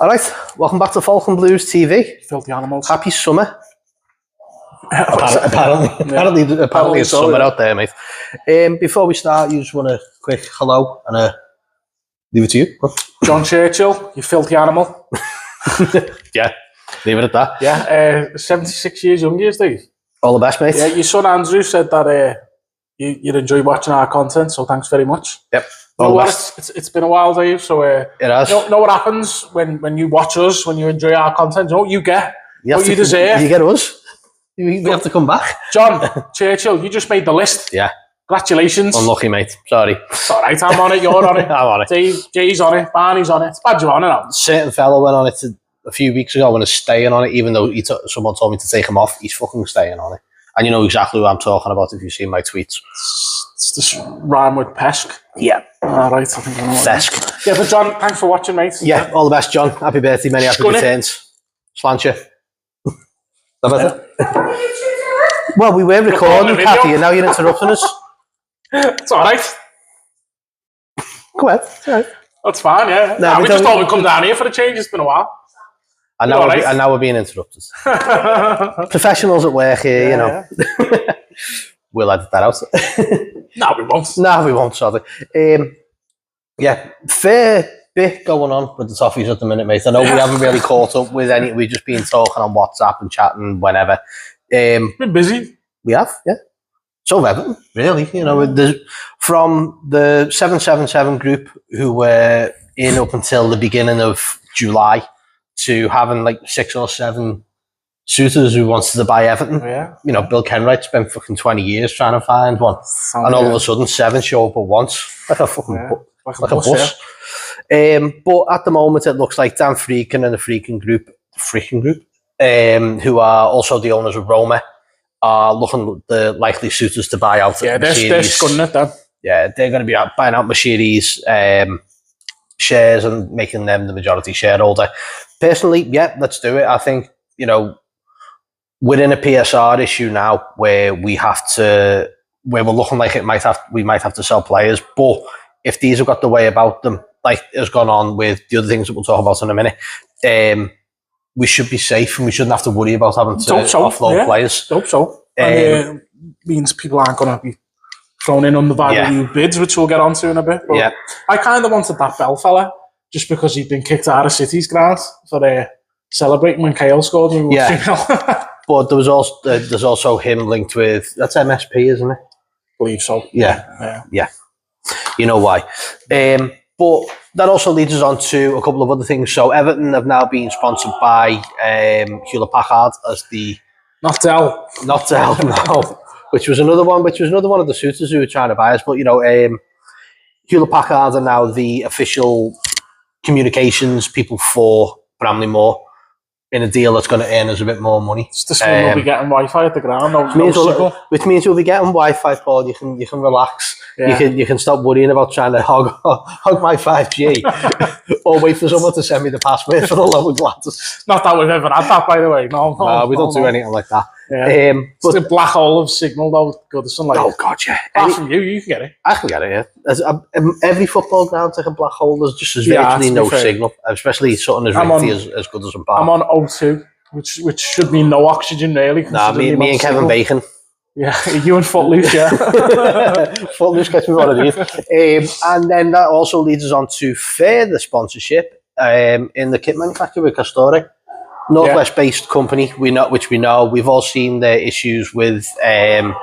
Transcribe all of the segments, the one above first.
All right, welcome back to Falcon Blues TV. Filthy animals. Happy summer. Apparently it's summer out there, mate. Before we start, you just want a quick hello and leave it to you. John Churchill, you filthy animal. Yeah, leave it at that. Yeah, 76 years younger as Dave. All the best, mate. Yeah, your son Andrew said that you'd enjoy watching our content, so thanks very much. Yep. It's been a while, Dave, so it has. You know what happens when you watch us, when you enjoy our content, you know what you get? What you deserve. You get us. We have to come back. John Churchill, you just made the list. Yeah. Congratulations. Unlucky, mate. Sorry. It's all right, I'm on it, you're on it. I'm on it. Dave, Jay's on it, Barney's on it. It's bad you're on it now. Certain fella went on it a few weeks ago and is staying on it, even though someone told me to take him off. He's fucking staying on it. And you know exactly who I'm talking about if you've seen my tweets. It's this rhyme with pesk. Yeah. All right, I think I know what Fesk. Yeah, but John, thanks for watching, mate. Yeah, all the best, John. Happy birthday, many happy returns. Slant you. Well, we were recording, Kathy, and now you're interrupting us. It's all right. Go ahead. It's all right. That's fine, yeah. No, we just thought we'd come down here for a change. It's been a while. And now we're being interrupted. Professionals at work here, you know. Yeah. We'll edit that out. No, we won't. No, we won't, sorry. Yeah, fair bit going on with the Toffees at the minute, mate. I know we haven't really caught up with any. We've just been talking on WhatsApp and chatting whenever. Been busy. We have, yeah. So Everton, really. You know, from the 777 group who were in up until the beginning of July to having like 6 or 7 suitors who wanted to buy Everton. Yeah. You know, Bill Kenwright spent fucking 20 years trying to find one. And all of a sudden 7 show up at once. Like a fucking like a bus. Yeah. But at the moment it looks like Dan Freakin and the Freakin Group, who are also the owners of Roma, are looking the likely suitors to buy out. Yeah, they're scunning it then. Yeah, they're going to be buying out Mercedes shares and making them the majority shareholder. Personally, yeah, let's do it. I think, you know, we're in a PSR issue now where we're looking like we might have to sell players. But if these have got the way about them, like has gone on with the other things that we'll talk about in a minute, we should be safe and we shouldn't have to worry about having to offload players. Hope so. And means people aren't going to be thrown in on the value bids, which we'll get onto in a bit. But yeah. I kind of wanted that Bell fella just because he'd been kicked out of City's ground for celebrating when Kale scored. But there's also him linked with, that's MSP, isn't it? I believe so. Yeah. You know why. But that also leads us on to a couple of other things. So Everton have now been sponsored by Hewlett Packard as the Not Dell, no. Which was another one of the suitors who were trying to buy us. But you know, Hewlett Packard are now the official communications people for Bramley Moore in a deal that's going to earn us a bit more money. This one will be getting Wi-Fi at the ground. Which means we'll be getting Wi-Fi, Paul. You can relax. Yeah. You can stop worrying about trying to hog my 5G or wait for someone to send me the password for the lower glasses. Not that we've ever had that, by the way. No, we don't do anything like that. Yeah. But it's the black hole of signal, though. Goodison, like, oh God, yeah. Apart from you can get it. I can get it. Yeah. Every football ground's like a black hole. There's just virtually no signal, especially something as risky as good as a bar. I'm on O2, which should mean no oxygen, really. Nah, me and Kevin Bacon. Yeah, you and Footloose, yeah. Footloose gets me what I need. And then that also leads us on to further sponsorship in the kit manufacturer with Castore. Northwest-based company, which we know. We've all seen their issues with Aston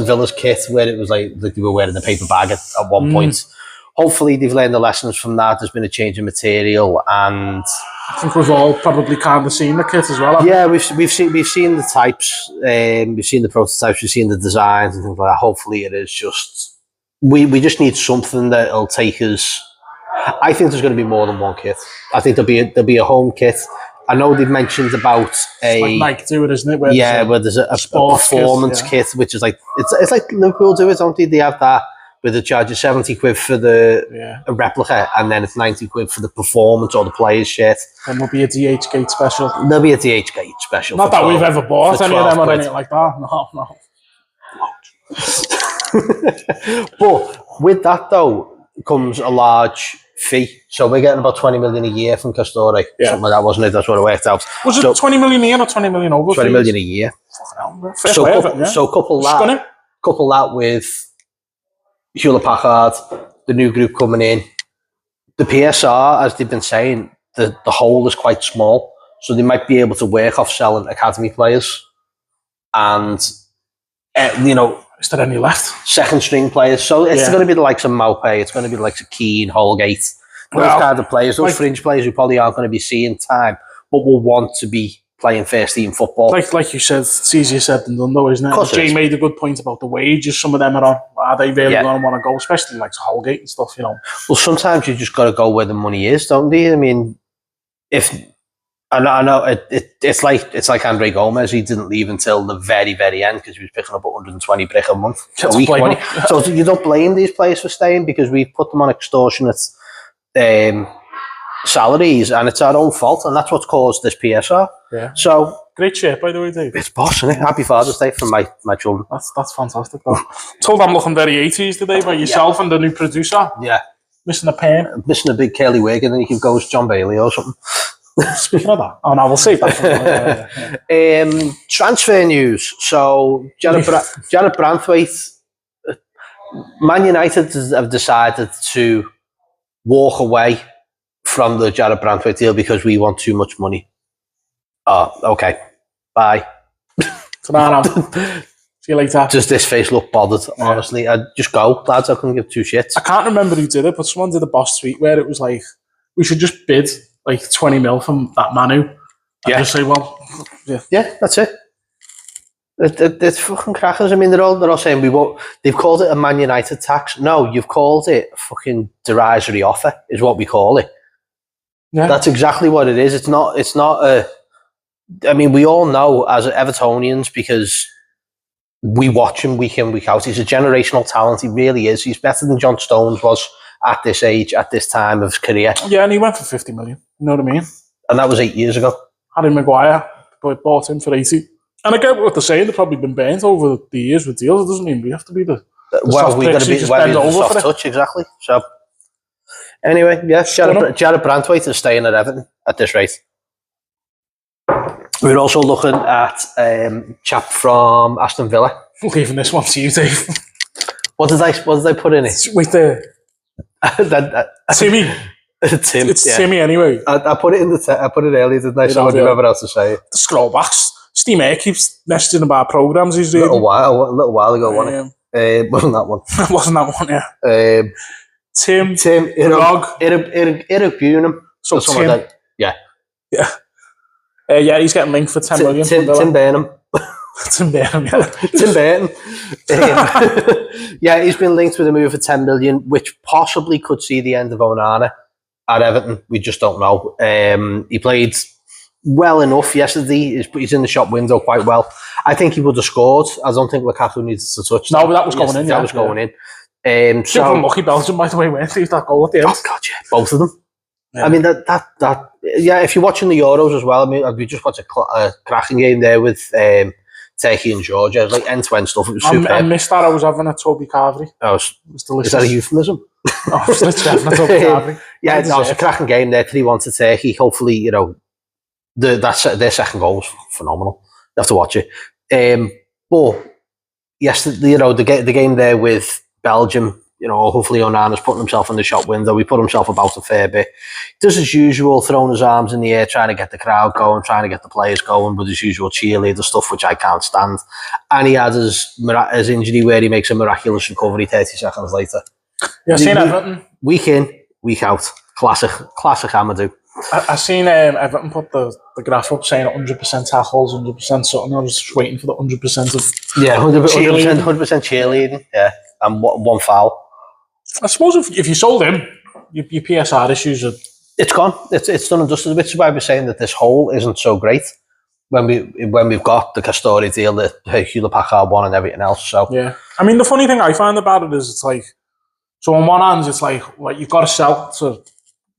Villa's kit, where it was like they were wearing a paper bag at one point. Hopefully, they've learned the lessons from that. There's been a change in material, and I think we've all probably kind of seen the kit as well. Yeah, we've seen the types, we've seen the prototypes, we've seen the designs and things like that. Hopefully, it is just we just need something that'll take us. I think there's going to be more than one kit. I think there'll be a home kit. I know they've mentioned about it's like Nike do it, isn't it? Where there's a performance kit, which is like it's like Liverpool do it, don't they? They have that where they charge you 70 quid for a replica, and then it's 90 quid for the performance or the player's shirt. And there'll be a DH Gate special. There'll be a DH Gate special. Not that we've ever bought any of them or anything like that. No. But with that though comes a large fee. So we're getting about 20 million a year from Castore. Something like that, wasn't it? That's what it worked out. Was it 20 million a year or 20 million over? 20 million a year. So couple that with Hewlett Packard, the new group coming in. The PSR, as they've been saying, the hole is quite small. So they might be able to work off selling academy players. And, is there any left? Second string players. So it's going to be the likes of Maupay, it's going to be the likes of Keane, Holgate, those kind of players, those fringe players who probably aren't going to be seeing time, but will want to be playing first team football. Like you said, it's easier said than done though, isn't it? Jay made a good point about the wages some of them are on. Are they really going to want to go, especially like Holgate and stuff, Well, sometimes you just got to go where the money is, don't you? I mean, I know it's like Andre Gomez. He didn't leave until the very, very end because he was picking up 120 brick a month, a week money. So you don't blame these players for staying because we've put them on extortionate salaries, and it's our own fault, and that's what's caused this PSR. Yeah. So great shirt, by the way, Dave. It's boss, isn't it? Happy Father's Day from my children. That's fantastic. Though. Told I'm looking very 80s today by yourself and the new producer. Yeah. Missing a pen. Missing a big curly wig, and then you can go as John Bailey or something. Speaking of that, we'll see that. Transfer news. So Jared Branthwaite, Man United have decided to walk away from the Jared Branthwaite deal because we want too much money. Oh, okay. Bye. See you later. Does this face look bothered? Honestly, I'd just go, lads. I couldn't give two shits. I can't remember who did it, but someone did a boss tweet where it was like, we should just bid like 20 mil from that Manu. Just say, well, yeah, that's it. It's fucking crackers. I mean, they're all saying we won't. They've called it a Man United tax. No, you've called it a fucking derisory offer. Is what we call it. Yeah, that's exactly what it is. It's not a. I mean, we all know as Evertonians because we watch him week in, week out. He's a generational talent. He really is. He's better than John Stones was at this age, at this time of his career. Yeah, and he went for 50 million. You know what I mean? And that was 8 years ago. Harry Maguire bought him for 80. And I get what they're saying. They've probably been burnt over the years with deals. It doesn't mean we have to be the well, we got to be the soft touch, exactly. So, anyway, yes, Jared Branthwaite is staying at Everton at this rate. We're also looking at chap from Aston Villa. Leaving this one to you, Dave. What did I put in it? With the Timmy. It's Timmy anyway. I put it in I put it earlier, didn't I? So I don't remember how to say it. The scroll backs. Steve Air keeps messaging about programs he's doing. A little while ago, wasn't it? Wasn't that one? Wasn't that one? Yeah. Tim Irubunum. So Tim. Like that. Yeah. Yeah, he's getting linked for 10 million. Tim Burnham. Tim Burnham, yeah. Tim Burton. Yeah, he's been linked with a move for 10 million, which possibly could see the end of Onana at Everton. We just don't know. He played well enough yesterday. He's in the shop window quite well. I think he would have scored. I don't think Lukaku needed to touch that. No, but that was going in. That was going in. So unlucky Belgium, by the way, went through that goal at the end. Oh God, yeah, both of them. Yeah. I mean that. Yeah, if you're watching the Euros as well, I mean, we just watched a cracking game there with Turkey and Georgia. It was like end-to-end stuff. It was superb. I missed that. I was having a Toby Carvery. It was delicious. Is that a euphemism? Oh, it's literally having a Toby Carvery. Yeah, no, it's a cracking game there. 3-1 to Turkey. Hopefully, their second goal was phenomenal. You have to watch it. But yesterday, the game there with Belgium. Hopefully Onana's putting himself in the shop window. He put himself about a fair bit. Does his usual, throwing his arms in the air, trying to get the crowd going, trying to get the players going with his usual cheerleader stuff, which I can't stand. And he had his injury where he makes a miraculous recovery 30 seconds later. Yeah, seen Everton. Week in, week out. Classic Amadou. I seen Everton put the graph up saying 100% tackles, 100% something. I was just waiting for the 100% of 100% cheerleading. Yeah, and one foul. I suppose if you sold him, your PSR issues are... It's gone. It's done and dusted. Which is why we're saying that this hole isn't so great when we've got the Castore deal, the Hewlett Packard one, and everything else. So yeah, I mean, the funny thing I find about it is it's like, so on one hand it's like you've got to sell to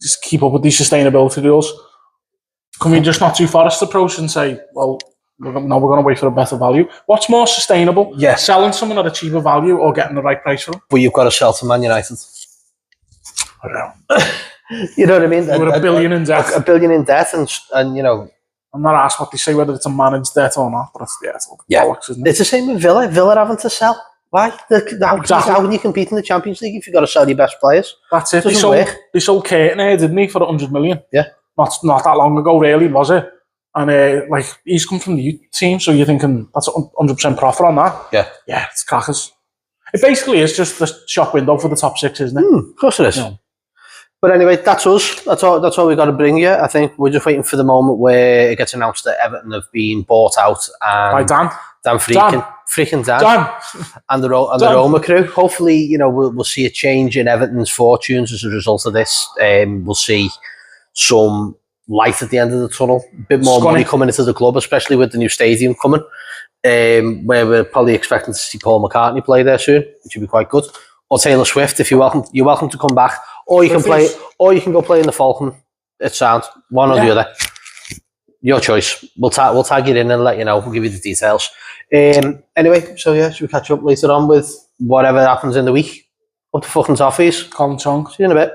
just keep up with these sustainability deals. Can we just not do Forest approach and say, well, we're going to wait for a better value? What's more sustainable? Yeah, selling someone at a cheaper value or getting the right price for them? But you've got to sell to Man United. You know what I mean? We're $1 billion in debt. $1 billion in debt, and you know. I'm not asked what they say whether it's a managed debt or not, but it's bollocks, isn't it? It's the same with Villa. Villa having to sell. Why? How can you compete in the Champions League if you've got to sell your best players? That's it. They sold Curtin here, didn't he, for 100 million? Yeah. Not that long ago, really, was it? And like he's come from the youth team, so you're thinking that's 100% profit on that. Yeah. Yeah, it's crackers. It basically is just the shop window for the top six, isn't it? Of course it is. Yeah. But anyway, that's us. That's all we've got to bring you. I think we're just waiting for the moment where it gets announced that Everton have been bought out. By Dan. Freaking Dan. And the Roma crew. Hopefully, you know, we'll see a change in Everton's fortunes as a result of this. We'll see some light at the end of the tunnel. A bit more money coming into the club, especially with the new stadium coming. Where we're probably expecting to see Paul McCartney play there soon, which would be quite good. Or Taylor Swift, if you're welcome to come back. Or you can play, or you can go play in the Falcon. It's sound one or the other. Your choice. We'll tag you in and let you know. We'll give you the details. Anyway, so yeah, should we catch up later on with whatever happens in the week? Up to fucking toffees. Colin Chong. See you in a bit.